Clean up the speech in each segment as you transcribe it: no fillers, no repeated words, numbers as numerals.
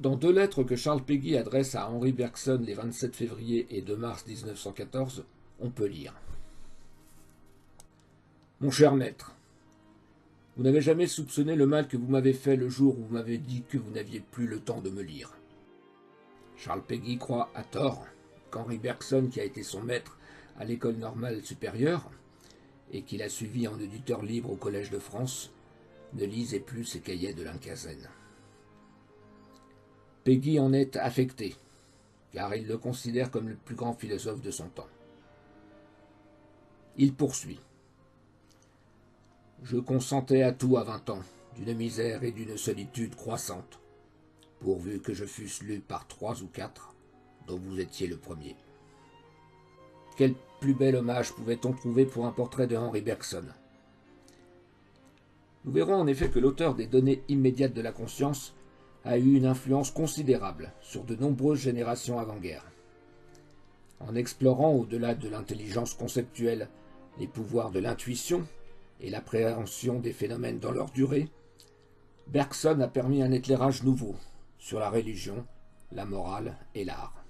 Dans deux lettres que Charles Péguy adresse à Henri Bergson les 27 février et 2 mars 1914, on peut lire: Mon cher maître, vous n'avez jamais soupçonné le mal que vous m'avez fait le jour où vous m'avez dit que vous n'aviez plus le temps de me lire. Charles Péguy croit, à tort, qu'Henri Bergson, qui a été son maître à l'École normale supérieure, et qu'il a suivi en auditeur libre au Collège de France, ne lisait plus ses cahiers de Lincazène. Péguy en est affecté, car il le considère comme le plus grand philosophe de son temps. Il poursuit. Je consentais à tout à 20 ans, d'une misère et d'une solitude croissante, pourvu que je fusse lu par 3 ou 4, dont vous étiez le premier. Quel plus bel hommage pouvait-on trouver pour un portrait de Henri Bergson? Nous verrons en effet que l'auteur des données immédiates de la conscience a eu une influence considérable sur de nombreuses générations avant-guerre. En explorant au-delà de l'intelligence conceptuelle les pouvoirs de l'intuition et l'appréhension des phénomènes dans leur durée, Bergson a permis un éclairage nouveau sur la religion, la morale et l'art.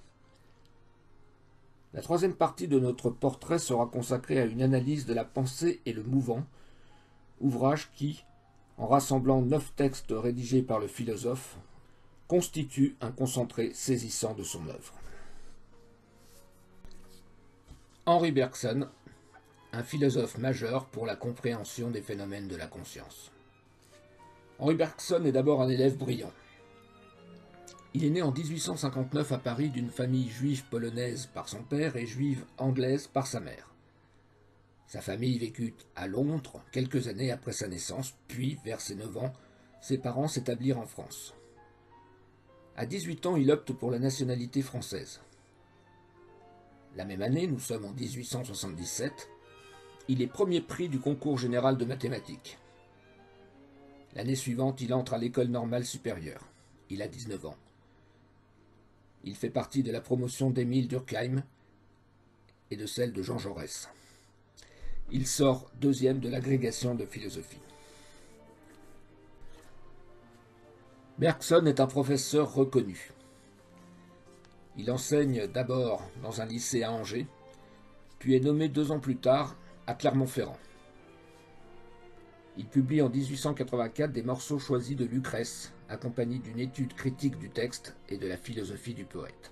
La troisième partie de notre portrait sera consacrée à une analyse de la pensée et le mouvant, ouvrage qui, en rassemblant 9 textes rédigés par le philosophe, constitue un concentré saisissant de son œuvre. Henri Bergson, un philosophe majeur pour la compréhension des phénomènes de la conscience. Henri Bergson est d'abord un élève brillant. Il est né en 1859 à Paris d'une famille juive polonaise par son père et juive anglaise par sa mère. Sa famille vécut à Londres quelques années après sa naissance, puis, vers ses 9 ans, ses parents s'établirent en France. À 18 ans, il opte pour la nationalité française. La même année, nous sommes en 1877, il est premier prix du concours général de mathématiques. L'année suivante, il entre à l'École normale supérieure. Il a 19 ans. Il fait partie de la promotion d'Émile Durkheim et de celle de Jean Jaurès. Il sort 2e de l'agrégation de philosophie. Bergson est un professeur reconnu. Il enseigne d'abord dans un lycée à Angers, puis est nommé 2 ans plus tard à Clermont-Ferrand. Il publie en 1884 des morceaux choisis de Lucrèce, accompagnés d'une étude critique du texte et de la philosophie du poète.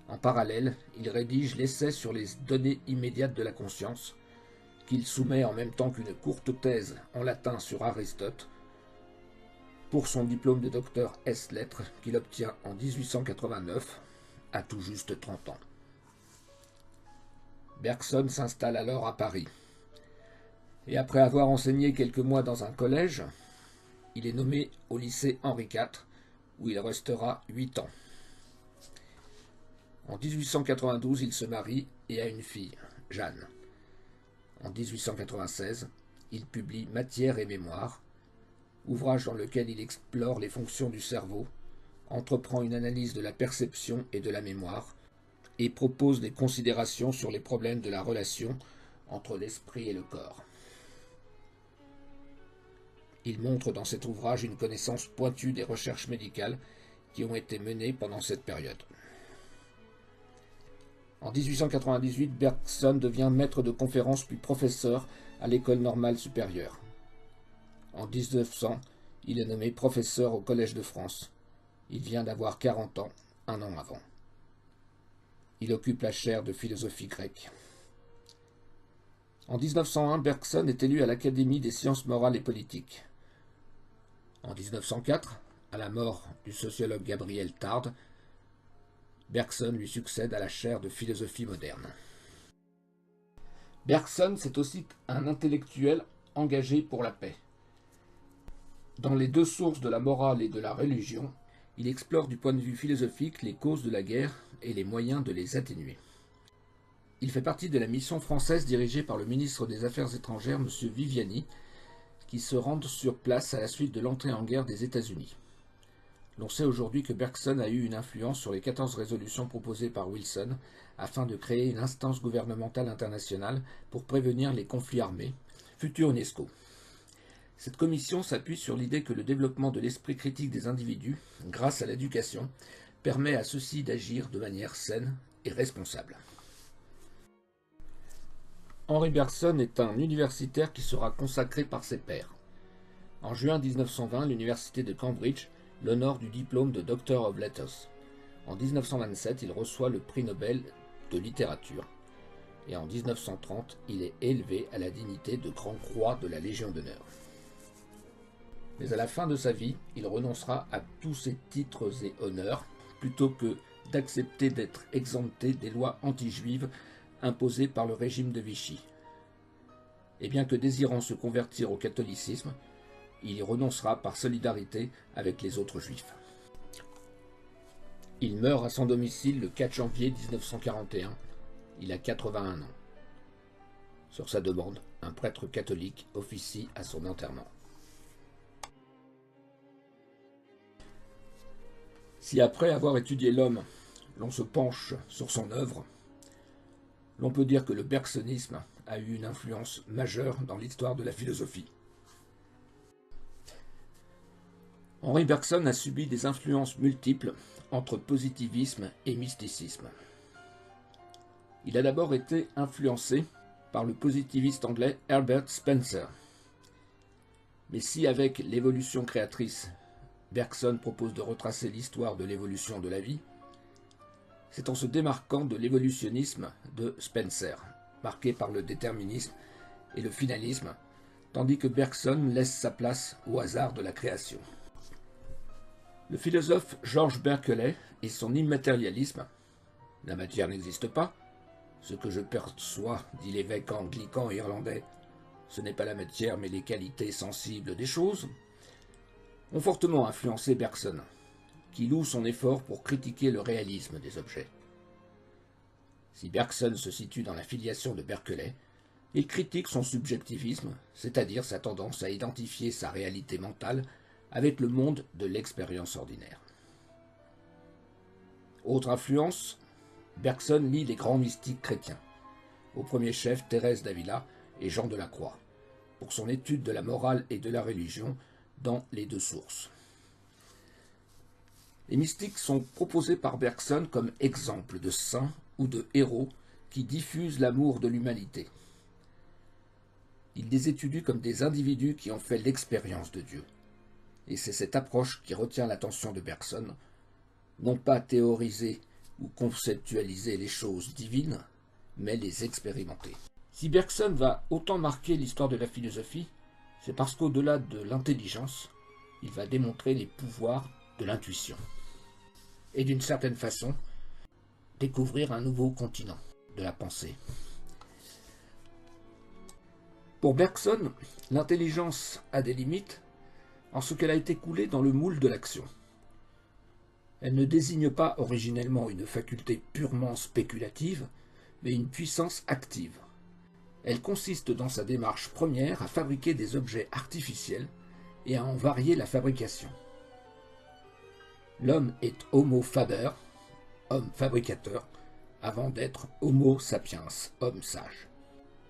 En parallèle, il rédige l'essai sur les données immédiates de la conscience, qu'il soumet en même temps qu'une courte thèse en latin sur Aristote, pour son diplôme de docteur ès-lettres qu'il obtient en 1889, à tout juste 30 ans. Bergson s'installe alors à Paris. Et après avoir enseigné quelques mois dans un collège, il est nommé au lycée Henri IV, où il restera 8 ans. En 1892, il se marie et a une fille, Jeanne. En 1896, il publie Matière et mémoire, ouvrage dans lequel il explore les fonctions du cerveau, entreprend une analyse de la perception et de la mémoire, et propose des considérations sur les problèmes de la relation entre l'esprit et le corps. Il montre dans cet ouvrage une connaissance pointue des recherches médicales qui ont été menées pendant cette période. En 1898, Bergson devient maître de conférences puis professeur à l'École normale supérieure. En 1900, il est nommé professeur au Collège de France. Il vient d'avoir 40 ans, un an avant. Il occupe la chaire de philosophie grecque. En 1901, Bergson est élu à l'Académie des sciences morales et politiques. En 1904, à la mort du sociologue Gabriel Tarde, Bergson lui succède à la chaire de philosophie moderne. Bergson, c'est aussi un intellectuel engagé pour la paix. Dans les 2 sources de la morale et de la religion, il explore du point de vue philosophique les causes de la guerre et les moyens de les atténuer. Il fait partie de la mission française dirigée par le ministre des Affaires étrangères, M. Viviani, qui se rendent sur place à la suite de l'entrée en guerre des États-Unis. L'on sait aujourd'hui que Bergson a eu une influence sur les 14 résolutions proposées par Wilson afin de créer une instance gouvernementale internationale pour prévenir les conflits armés, futur UNESCO. Cette commission s'appuie sur l'idée que le développement de l'esprit critique des individus, grâce à l'éducation, permet à ceux-ci d'agir de manière saine et responsable. Henri Bergson est un universitaire qui sera consacré par ses pairs. En juin 1920, l'université de Cambridge l'honore du diplôme de Doctor of Letters. En 1927, il reçoit le prix Nobel de littérature. Et en 1930, il est élevé à la dignité de Grand Croix de la Légion d'honneur. Mais à la fin de sa vie, il renoncera à tous ses titres et honneurs, plutôt que d'accepter d'être exempté des lois anti-juives imposées par le régime de Vichy. Et bien que désirant se convertir au catholicisme, il y renoncera par solidarité avec les autres juifs. Il meurt à son domicile le 4 janvier 1941. Il a 81 ans. Sur sa demande, un prêtre catholique officie à son enterrement. Si après avoir étudié l'homme, l'on se penche sur son œuvre, l'on peut dire que le bergsonisme a eu une influence majeure dans l'histoire de la philosophie. Henri Bergson a subi des influences multiples entre positivisme et mysticisme. Il a d'abord été influencé par le positiviste anglais Herbert Spencer. Mais si avec l'évolution créatrice, Bergson propose de retracer l'histoire de l'évolution de la vie, c'est en se démarquant de l'évolutionnisme de Spencer, marqué par le déterminisme et le finalisme, tandis que Bergson laisse sa place au hasard de la création. Le philosophe George Berkeley et son immatérialisme, « La matière n'existe pas, ce que je perçois, dit l'évêque anglican irlandais, ce n'est pas la matière mais les qualités sensibles des choses », ont fortement influencé Bergson, qui loue son effort pour critiquer le réalisme des objets. Si Bergson se situe dans la filiation de Berkeley, il critique son subjectivisme, c'est-à-dire sa tendance à identifier sa réalité mentale avec le monde de l'expérience ordinaire. Autre influence, Bergson lit les grands mystiques chrétiens, au premier chef Thérèse d'Avila et Jean de la Croix, pour son étude de la morale et de la religion dans les deux sources. Les mystiques sont proposés par Bergson comme exemples de saints ou de héros qui diffusent l'amour de l'humanité. Il les étudie comme des individus qui ont fait l'expérience de Dieu. Et c'est cette approche qui retient l'attention de Bergson, non pas théoriser ou conceptualiser les choses divines, mais les expérimenter. Si Bergson va autant marquer l'histoire de la philosophie, c'est parce qu'au-delà de l'intelligence, il va démontrer les pouvoirs de l'intuition. Et d'une certaine façon, découvrir un nouveau continent de la pensée. Pour Bergson, l'intelligence a des limites en ce qu'elle a été coulée dans le moule de l'action. Elle ne désigne pas originellement une faculté purement spéculative, mais une puissance active. Elle consiste dans sa démarche première à fabriquer des objets artificiels et à en varier la fabrication. L'homme est homo faber, homme fabricateur, avant d'être homo sapiens, homme sage.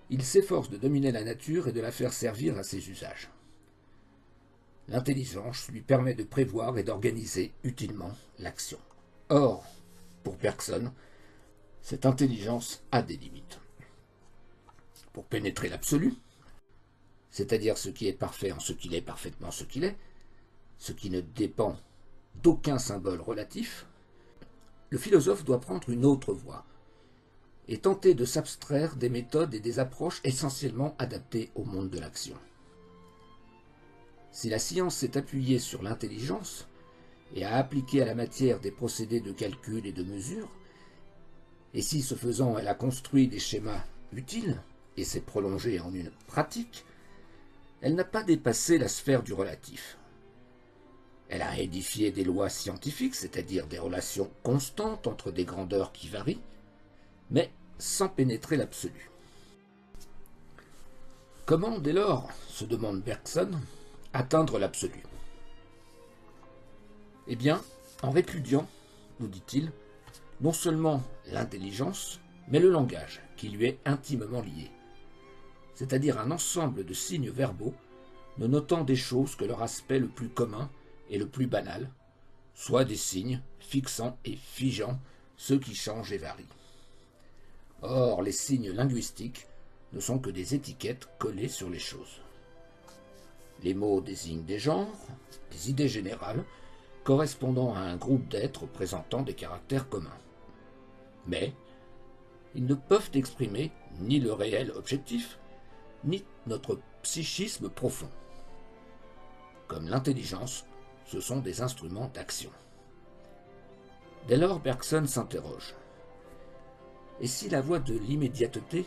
Il s'efforce de dominer la nature et de la faire servir à ses usages. L'intelligence lui permet de prévoir et d'organiser utilement l'action. Or, pour Bergson, cette intelligence a des limites. Pour pénétrer l'absolu, c'est-à-dire ce qui est parfait en ce qu'il est parfaitement ce qu'il est, ce qui ne dépend d'aucun symbole relatif, le philosophe doit prendre une autre voie et tenter de s'abstraire des méthodes et des approches essentiellement adaptées au monde de l'action. Si la science s'est appuyée sur l'intelligence et a appliqué à la matière des procédés de calcul et de mesure, et si ce faisant elle a construit des schémas utiles et s'est prolongée en une pratique, elle n'a pas dépassé la sphère du relatif. Elle a édifié des lois scientifiques, c'est-à-dire des relations constantes entre des grandeurs qui varient, mais sans pénétrer l'absolu. Comment, dès lors, se demande Bergson, atteindre l'absolu? Eh bien, en répudiant, nous dit-il, non seulement l'intelligence, mais le langage, qui lui est intimement lié, c'est-à-dire un ensemble de signes verbaux ne notant des choses que leur aspect le plus commun et le plus banal, soit des signes fixant et figeant ceux qui changent et varient. Or, les signes linguistiques ne sont que des étiquettes collées sur les choses. Les mots désignent des genres, des idées générales, correspondant à un groupe d'êtres présentant des caractères communs. Mais ils ne peuvent exprimer ni le réel objectif, ni notre psychisme profond. Comme l'intelligence, ce sont des instruments d'action. Dès lors, Bergson s'interroge. Et si la voie de l'immédiateté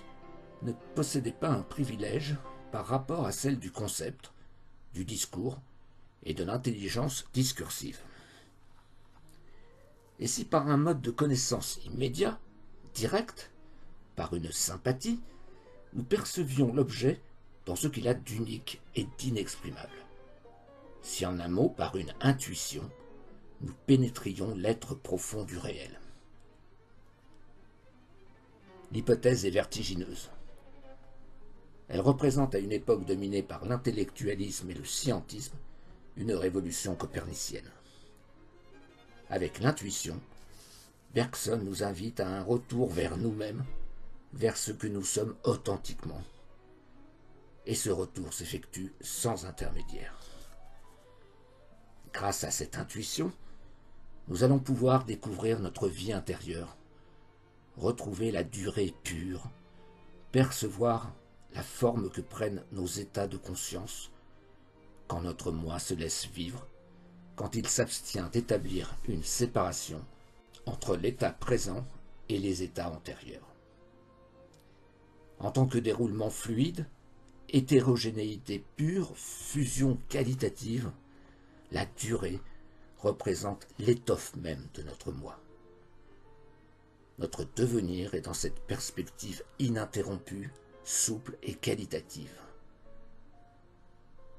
ne possédait pas un privilège par rapport à celle du concept, du discours et de l'intelligence discursive? Et si par un mode de connaissance immédiat, direct, par une sympathie, nous percevions l'objet dans ce qu'il a d'unique et d'inexprimable? Si en un mot, par une intuition, nous pénétrions l'être profond du réel? L'hypothèse est vertigineuse. Elle représente à une époque dominée par l'intellectualisme et le scientisme une révolution copernicienne. Avec l'intuition, Bergson nous invite à un retour vers nous-mêmes, vers ce que nous sommes authentiquement. Et ce retour s'effectue sans intermédiaire. Grâce à cette intuition, nous allons pouvoir découvrir notre vie intérieure, retrouver la durée pure, percevoir la forme que prennent nos états de conscience quand notre moi se laisse vivre, quand il s'abstient d'établir une séparation entre l'état présent et les états antérieurs. En tant que déroulement fluide, hétérogénéité pure, fusion qualitative, la durée représente l'étoffe même de notre moi. Notre devenir est dans cette perspective ininterrompue, souple et qualitative.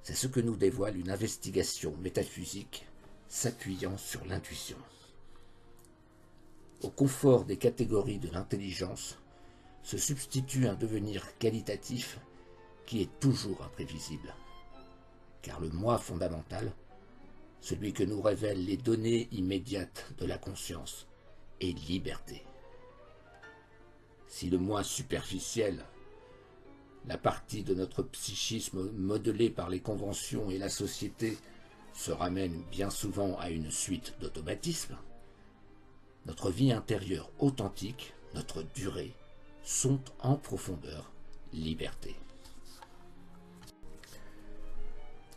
C'est ce que nous dévoile une investigation métaphysique s'appuyant sur l'intuition. Au confort des catégories de l'intelligence se substitue un devenir qualitatif qui est toujours imprévisible, car le moi fondamental, celui que nous révèlent les données immédiates de la conscience, est liberté. Si le moi superficiel, la partie de notre psychisme modelée par les conventions et la société, se ramène bien souvent à une suite d'automatismes, notre vie intérieure authentique, notre durée, sont en profondeur liberté.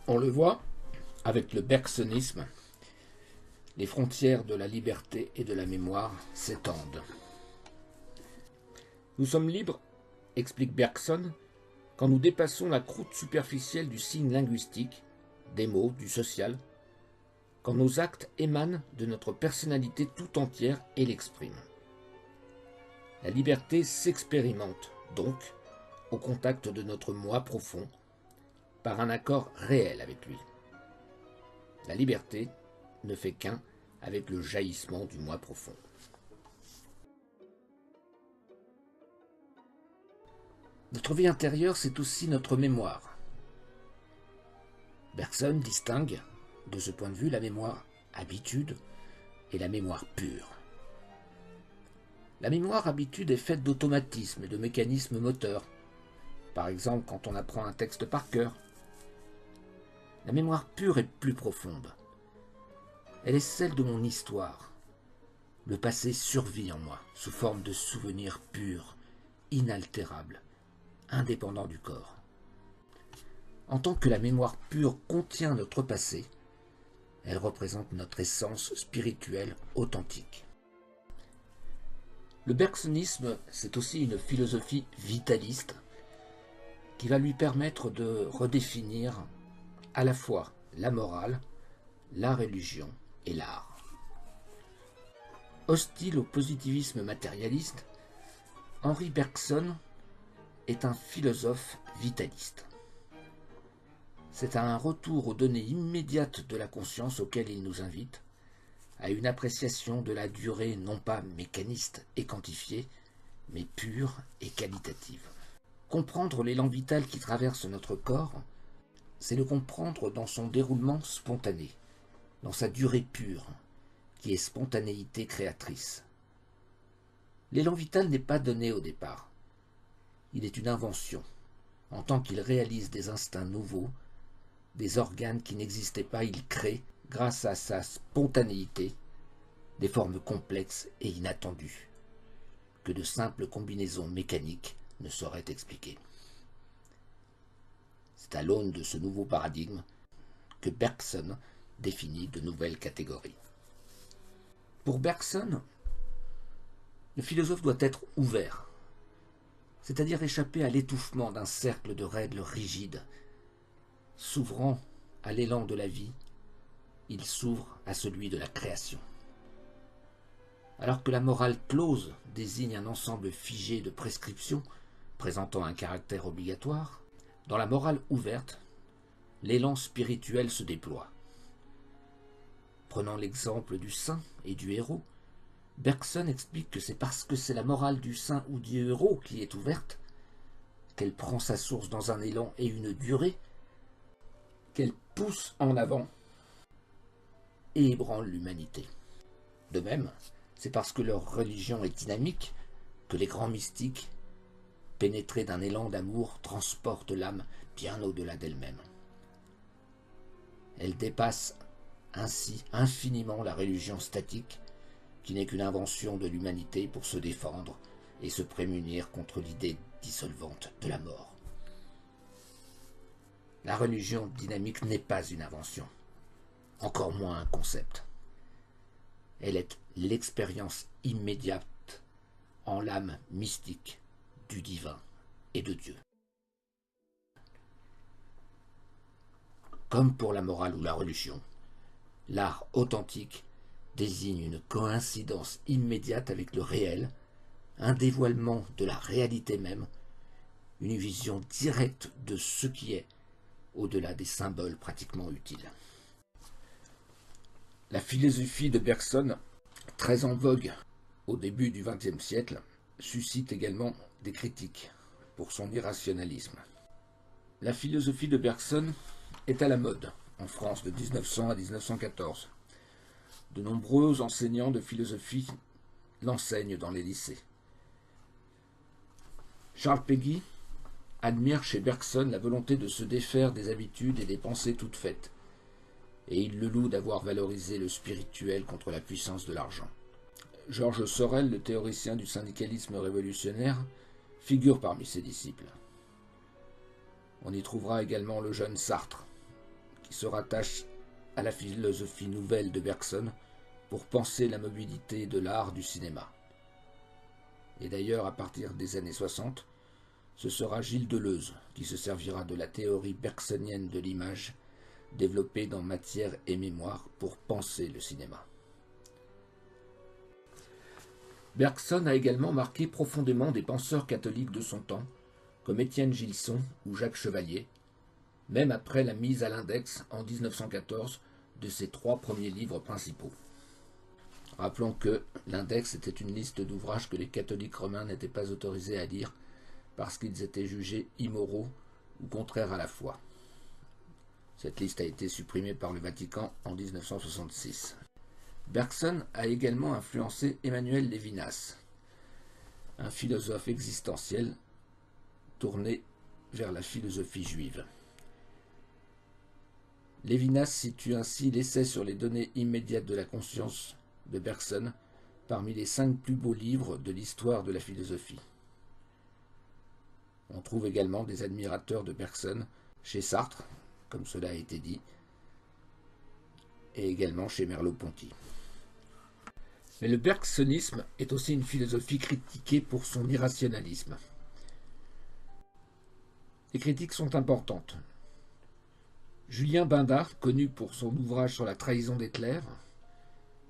On le voit, avec le bergsonisme, les frontières de la liberté et de la mémoire s'étendent. Nous sommes libres, explique Bergson, quand nous dépassons la croûte superficielle du signe linguistique, des mots, du social, quand nos actes émanent de notre personnalité tout entière et l'expriment. La liberté s'expérimente, donc, au contact de notre moi profond, par un accord réel avec lui. La liberté ne fait qu'un avec le jaillissement du moi profond. Notre vie intérieure, c'est aussi notre mémoire. Bergson distingue, de ce point de vue, la mémoire habitude et la mémoire pure. La mémoire habitude est faite d'automatismes et de mécanismes moteurs, par exemple quand on apprend un texte par cœur. La mémoire pure est plus profonde. Elle est celle de mon histoire. Le passé survit en moi, sous forme de souvenirs purs, inaltérables, indépendants du corps. En tant que la mémoire pure contient notre passé, elle représente notre essence spirituelle authentique. Le bergsonisme, c'est aussi une philosophie vitaliste qui va lui permettre de redéfinir à la fois la morale, la religion et l'art. Hostile au positivisme matérialiste, Henri Bergson est un philosophe vitaliste. C'est à un retour aux données immédiates de la conscience auquel il nous invite, à une appréciation de la durée non pas mécaniste et quantifiée, mais pure et qualitative. Comprendre l'élan vital qui traverse notre corps, c'est le comprendre dans son déroulement spontané, dans sa durée pure, qui est spontanéité créatrice. L'élan vital n'est pas donné au départ. Il est une invention, en tant qu'il réalise des instincts nouveaux, des organes qui n'existaient pas, il crée, grâce à sa spontanéité, des formes complexes et inattendues, que de simples combinaisons mécaniques ne sauraient expliquer. C'est à l'aune de ce nouveau paradigme que Bergson définit de nouvelles catégories. Pour Bergson, le philosophe doit être ouvert, c'est-à-dire échapper à l'étouffement d'un cercle de règles rigides. S'ouvrant à l'élan de la vie, il s'ouvre à celui de la création. Alors que la morale close désigne un ensemble figé de prescriptions présentant un caractère obligatoire, dans la morale ouverte, l'élan spirituel se déploie. Prenant l'exemple du saint et du héros, Bergson explique que c'est parce que c'est la morale du saint ou du héros qui est ouverte, qu'elle prend sa source dans un élan et une durée, qu'elle pousse en avant et ébranle l'humanité. De même, c'est parce que leur religion est dynamique que les grands mystiques, pénétrés d'un élan d'amour, transportent l'âme bien au-delà d'elle-même. Elle dépasse ainsi infiniment la religion statique, qui n'est qu'une invention de l'humanité pour se défendre et se prémunir contre l'idée dissolvante de la mort. La religion dynamique n'est pas une invention, encore moins un concept. Elle est l'expérience immédiate en l'âme mystique du divin et de Dieu. Comme pour la morale ou la religion, l'art authentique désigne une coïncidence immédiate avec le réel, un dévoilement de la réalité même, une vision directe de ce qui est, au-delà des symboles pratiquement utiles. La philosophie de Bergson, très en vogue au début du XXe siècle, suscite également des critiques pour son irrationalisme. La philosophie de Bergson est à la mode en France de 1900 à 1914. De nombreux enseignants de philosophie l'enseignent dans les lycées. Charles Péguy admire chez Bergson la volonté de se défaire des habitudes et des pensées toutes faites, et il le loue d'avoir valorisé le spirituel contre la puissance de l'argent. Georges Sorel, le théoricien du syndicalisme révolutionnaire, figure parmi ses disciples. On y trouvera également le jeune Sartre, qui se rattache à la philosophie nouvelle de Bergson pour penser la mobilité de l'art du cinéma. Et d'ailleurs, à partir des années 60, ce sera Gilles Deleuze qui se servira de la théorie bergsonienne de l'image développée dans Matière et Mémoire pour penser le cinéma. Bergson a également marqué profondément des penseurs catholiques de son temps, comme Étienne Gilson ou Jacques Chevalier, même après la mise à l'index en 1914 de ses 3 premiers livres principaux. Rappelons que l'index était une liste d'ouvrages que les catholiques romains n'étaient pas autorisés à lire parce qu'ils étaient jugés immoraux ou contraires à la foi. Cette liste a été supprimée par le Vatican en 1966. Bergson a également influencé Emmanuel Lévinas, un philosophe existentiel tourné vers la philosophie juive. Lévinas situe ainsi l'essai sur les données immédiates de la conscience de Bergson parmi les 5 plus beaux livres de l'histoire de la philosophie. On trouve également des admirateurs de Bergson chez Sartre, comme cela a été dit, et également chez Merleau-Ponty. Mais le bergsonisme est aussi une philosophie critiquée pour son irrationalisme. Les critiques sont importantes. Julien Bindart, connu pour son ouvrage sur la trahison des clercs,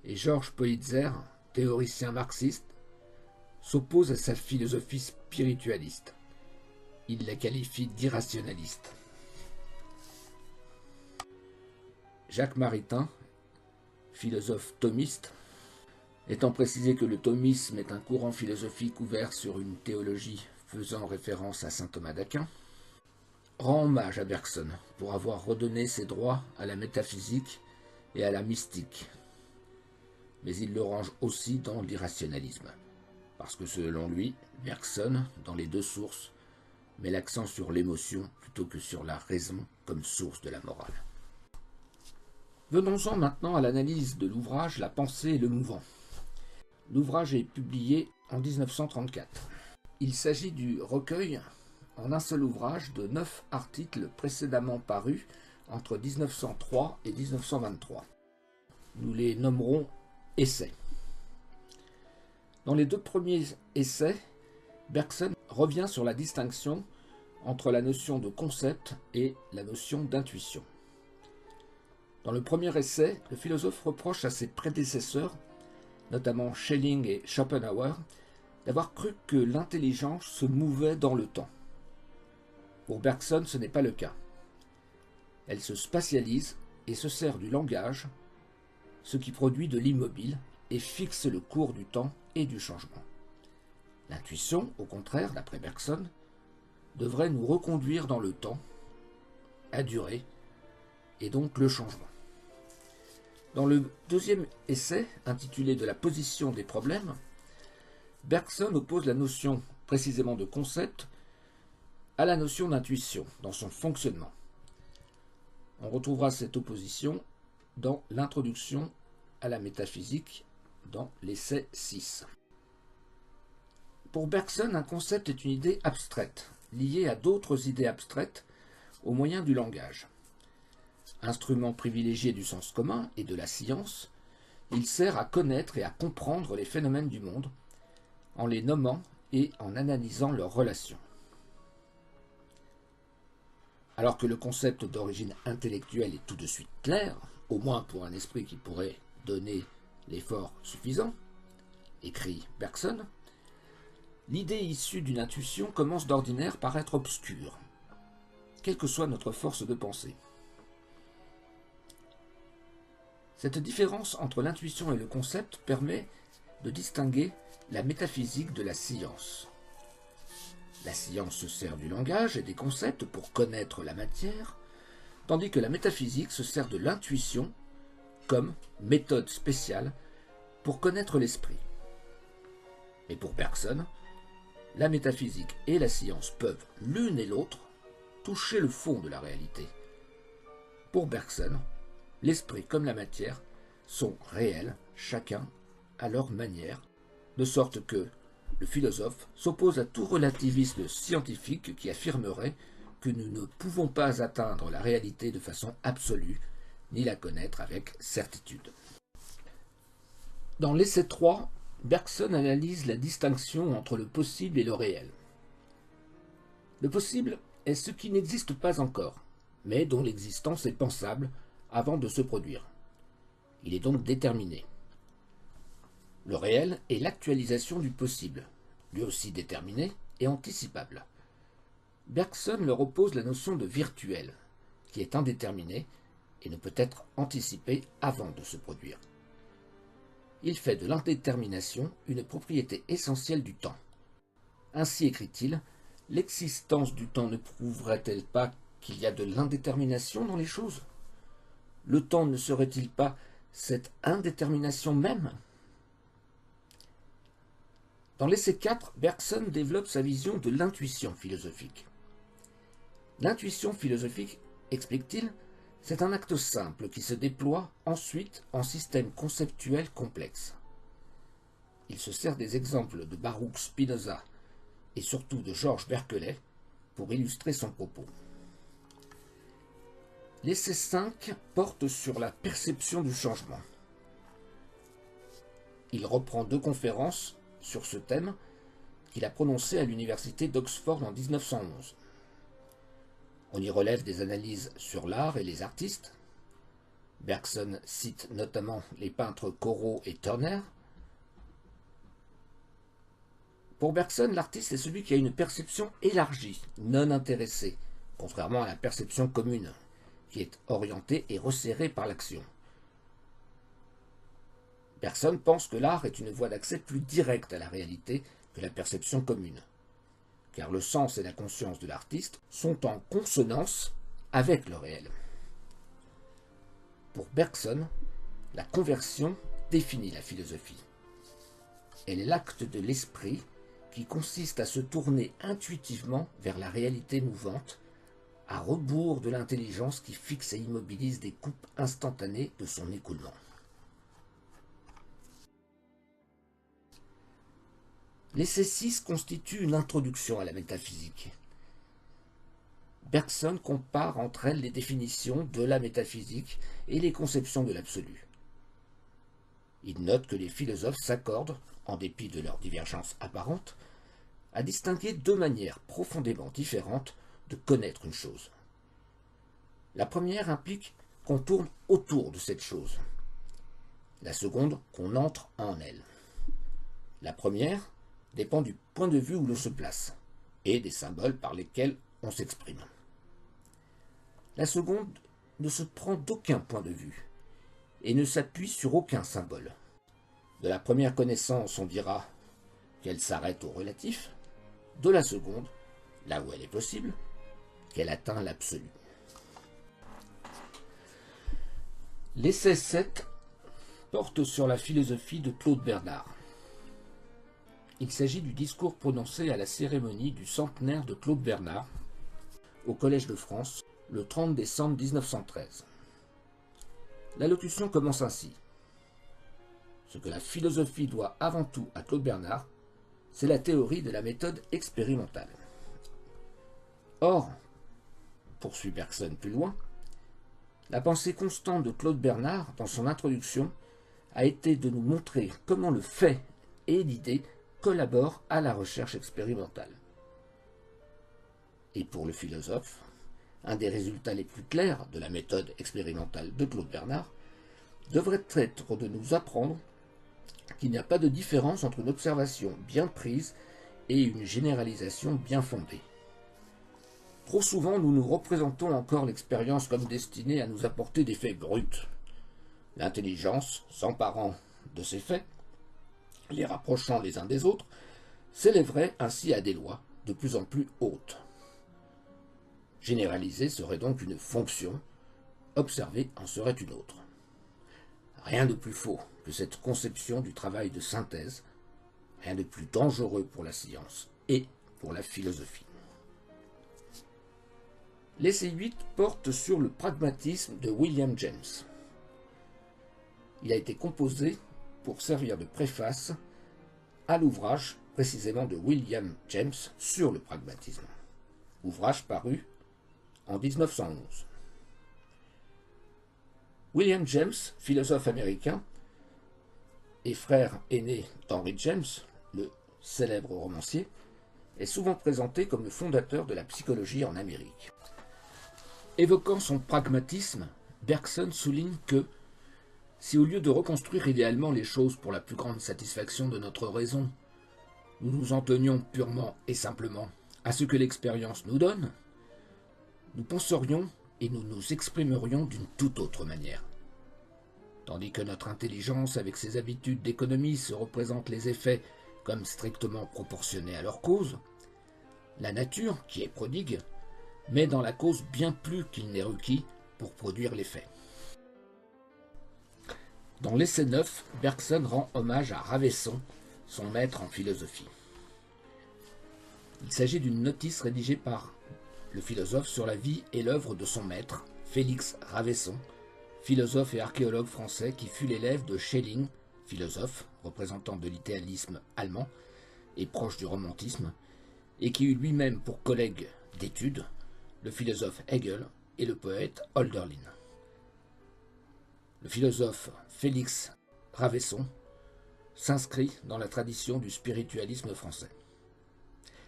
et Georges Poitzer, théoricien marxiste, s'opposent à sa philosophie spiritualiste. Il la qualifie d'irrationaliste. Jacques Maritain, philosophe thomiste, étant précisé que le thomisme est un courant philosophique ouvert sur une théologie faisant référence à saint Thomas d'Aquin, rend hommage à Bergson pour avoir redonné ses droits à la métaphysique et à la mystique. Mais il le range aussi dans l'irrationalisme, parce que selon lui, Bergson, dans les deux sources, met l'accent sur l'émotion plutôt que sur la raison comme source de la morale. Venons-en maintenant à l'analyse de l'ouvrage La pensée et le mouvant. L'ouvrage est publié en 1934. Il s'agit du recueil en un seul ouvrage de 9 articles précédemment parus entre 1903 et 1923. Nous les nommerons essais. Dans les 2 premiers essais, Bergson revient sur la distinction entre la notion de concept et la notion d'intuition. Dans le premier essai, le philosophe reproche à ses prédécesseurs, notamment Schelling et Schopenhauer, d'avoir cru que l'intelligence se mouvait dans le temps. Pour Bergson, ce n'est pas le cas. Elle se spatialise et se sert du langage, ce qui produit de l'immobile et fixe le cours du temps et du changement. L'intuition, au contraire, d'après Bergson, devrait nous reconduire dans le temps, à durée, et donc le changement. Dans le deuxième essai, intitulé De la position des problèmes, Bergson oppose la notion précisément de concept à la notion d'intuition dans son fonctionnement. On retrouvera cette opposition dans l'introduction à la métaphysique dans l'essai 6. Pour Bergson, un concept est une idée abstraite, liée à d'autres idées abstraites au moyen du langage. Instrument privilégié du sens commun et de la science, il sert à connaître et à comprendre les phénomènes du monde, en les nommant et en analysant leurs relations. Alors que le concept d'origine intellectuelle est tout de suite clair, au moins pour un esprit qui pourrait donner l'effort suffisant, écrit Bergson, l'idée issue d'une intuition commence d'ordinaire par être obscure, quelle que soit notre force de pensée. Cette différence entre l'intuition et le concept permet de distinguer la métaphysique de la science. La science se sert du langage et des concepts pour connaître la matière, tandis que la métaphysique se sert de l'intuition comme méthode spéciale pour connaître l'esprit. Mais pour Bergson, la métaphysique et la science peuvent, l'une et l'autre, toucher le fond de la réalité. Pour Bergson, l'esprit comme la matière sont réels, chacun à leur manière, de sorte que le philosophe s'oppose à tout relativisme scientifique qui affirmerait que nous ne pouvons pas atteindre la réalité de façon absolue, ni la connaître avec certitude. Dans l'essai 3, Bergson analyse la distinction entre le possible et le réel. Le possible est ce qui n'existe pas encore, mais dont l'existence est pensable avant de se produire. Il est donc déterminé. Le réel est l'actualisation du possible, lui aussi déterminé et anticipable. Bergson leur oppose la notion de virtuel, qui est indéterminée et ne peut être anticipée avant de se produire. Il fait de l'indétermination une propriété essentielle du temps. Ainsi écrit-il, l'existence du temps ne prouverait-elle pas qu'il y a de l'indétermination dans les choses? Le temps ne serait-il pas cette indétermination même? Dans l'essai 4, Bergson développe sa vision de l'intuition philosophique. L'intuition philosophique, explique-t-il, c'est un acte simple qui se déploie ensuite en système conceptuel complexe. Il se sert des exemples de Baruch Spinoza et surtout de Georges Berkeley pour illustrer son propos. L'essai 5 porte sur la perception du changement. Il reprend 2 conférences sur ce thème qu'il a prononcées à l'université d'Oxford en 1911. On y relève des analyses sur l'art et les artistes. Bergson cite notamment les peintres Corot et Turner. Pour Bergson, l'artiste est celui qui a une perception élargie, non intéressée, contrairement à la perception commune, qui est orientée et resserrée par l'action. Bergson pense que l'art est une voie d'accès plus directe à la réalité que la perception commune, car le sens et la conscience de l'artiste sont en consonance avec le réel. Pour Bergson, la conversion définit la philosophie. Elle est l'acte de l'esprit qui consiste à se tourner intuitivement vers la réalité mouvante, à rebours de l'intelligence qui fixe et immobilise des coupes instantanées de son écoulement. L'essai 6 constitue une introduction à la métaphysique. Bergson compare entre elles les définitions de la métaphysique et les conceptions de l'absolu. Il note que les philosophes s'accordent, en dépit de leurs divergences apparentes, à distinguer deux manières profondément différentes de connaître une chose. La première implique qu'on tourne autour de cette chose. La seconde, qu'on entre en elle. La première dépend du point de vue où l'on se place et des symboles par lesquels on s'exprime. La seconde ne se prend d'aucun point de vue et ne s'appuie sur aucun symbole. De la première connaissance, on dira qu'elle s'arrête au relatif, de la seconde, là où elle est possible, qu'elle atteint l'absolu. L'essai 7 porte sur la philosophie de Claude Bernard. Il s'agit du discours prononcé à la cérémonie du centenaire de Claude Bernard au Collège de France le 30 décembre 1913. L'allocution commence ainsi. Ce que la philosophie doit avant tout à Claude Bernard, c'est la théorie de la méthode expérimentale. Or, poursuit Bergson plus loin, la pensée constante de Claude Bernard, dans son introduction, a été de nous montrer comment le fait et l'idée collaborent à la recherche expérimentale. Et pour le philosophe, un des résultats les plus clairs de la méthode expérimentale de Claude Bernard devrait être de nous apprendre qu'il n'y a pas de différence entre une observation bien prise et une généralisation bien fondée. Trop souvent, nous nous représentons encore l'expérience comme destinée à nous apporter des faits bruts. L'intelligence, s'emparant de ces faits, les rapprochant les uns des autres, s'élèverait ainsi à des lois de plus en plus hautes. Généraliser serait donc une fonction, observer en serait une autre. Rien de plus faux que cette conception du travail de synthèse, rien de plus dangereux pour la science et pour la philosophie. L'essai 8 porte sur le pragmatisme de William James. Il a été composé pour servir de préface à l'ouvrage précisément de William James sur le pragmatisme, ouvrage paru en 1911. William James, philosophe américain et frère aîné d'Henry James, le célèbre romancier, est souvent présenté comme le fondateur de la psychologie en Amérique. Évoquant son pragmatisme, Bergson souligne que si au lieu de reconstruire idéalement les choses pour la plus grande satisfaction de notre raison, nous nous en tenions purement et simplement à ce que l'expérience nous donne, nous penserions et nous nous exprimerions d'une toute autre manière. Tandis que notre intelligence, avec ses habitudes d'économie, se représente les effets comme strictement proportionnés à leur cause, la nature, qui est prodigue, met dans la cause bien plus qu'il n'est requis pour produire l'effet. Dans l'essai 9, Bergson rend hommage à Ravesson, son maître en philosophie. Il s'agit d'une notice rédigée par le philosophe sur la vie et l'œuvre de son maître, Félix Ravesson, philosophe et archéologue français qui fut l'élève de Schelling, philosophe, représentant de l'idéalisme allemand et proche du romantisme, et qui eut lui-même pour collègue d'études le philosophe Hegel et le poète Hölderlin. Le philosophe Félix Ravesson s'inscrit dans la tradition du spiritualisme français.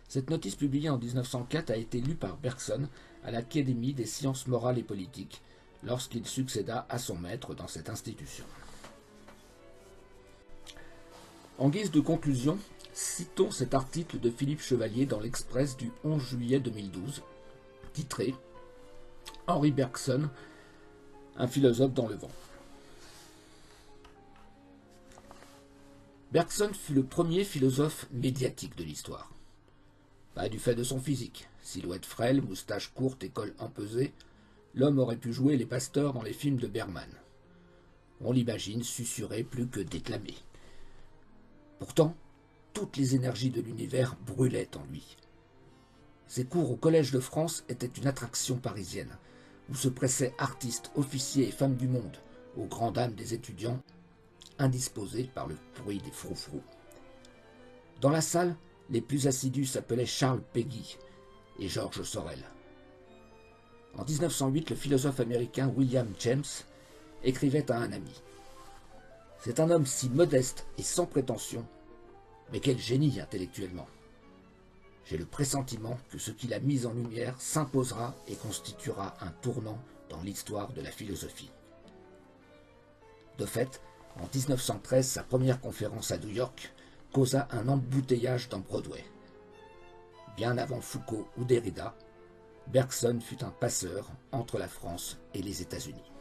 Cette notice publiée en 1904 a été lue par Bergson à l'Académie des sciences morales et politiques lorsqu'il succéda à son maître dans cette institution. En guise de conclusion, citons cet article de Philippe Chevalier dans l'Express du 11 juillet 2012, titré « Henri Bergson, un philosophe dans le vent ». Bergson fut le premier philosophe médiatique de l'histoire. Du fait de son physique. Silhouette frêle, moustache courte et col empesé, l'homme aurait pu jouer les pasteurs dans les films de Bergman. On l'imagine susurrer plus que déclamer. Pourtant, toutes les énergies de l'univers brûlaient en lui. Ses cours au Collège de France étaient une attraction parisienne, où se pressaient artistes, officiers et femmes du monde, aux grandes dames des étudiants, indisposés par le bruit des froufrous. Dans la salle, les plus assidus s'appelaient Charles Péguy et Georges Sorel. En 1908, le philosophe américain William James écrivait à un ami : « C'est un homme si modeste et sans prétention, mais quel génie intellectuellement. J'ai le pressentiment que ce qu'il a mis en lumière s'imposera et constituera un tournant dans l'histoire de la philosophie. » De fait, en 1913, sa première conférence à New York causa un embouteillage dans Broadway. Bien avant Foucault ou Derrida, Bergson fut un passeur entre la France et les États-Unis.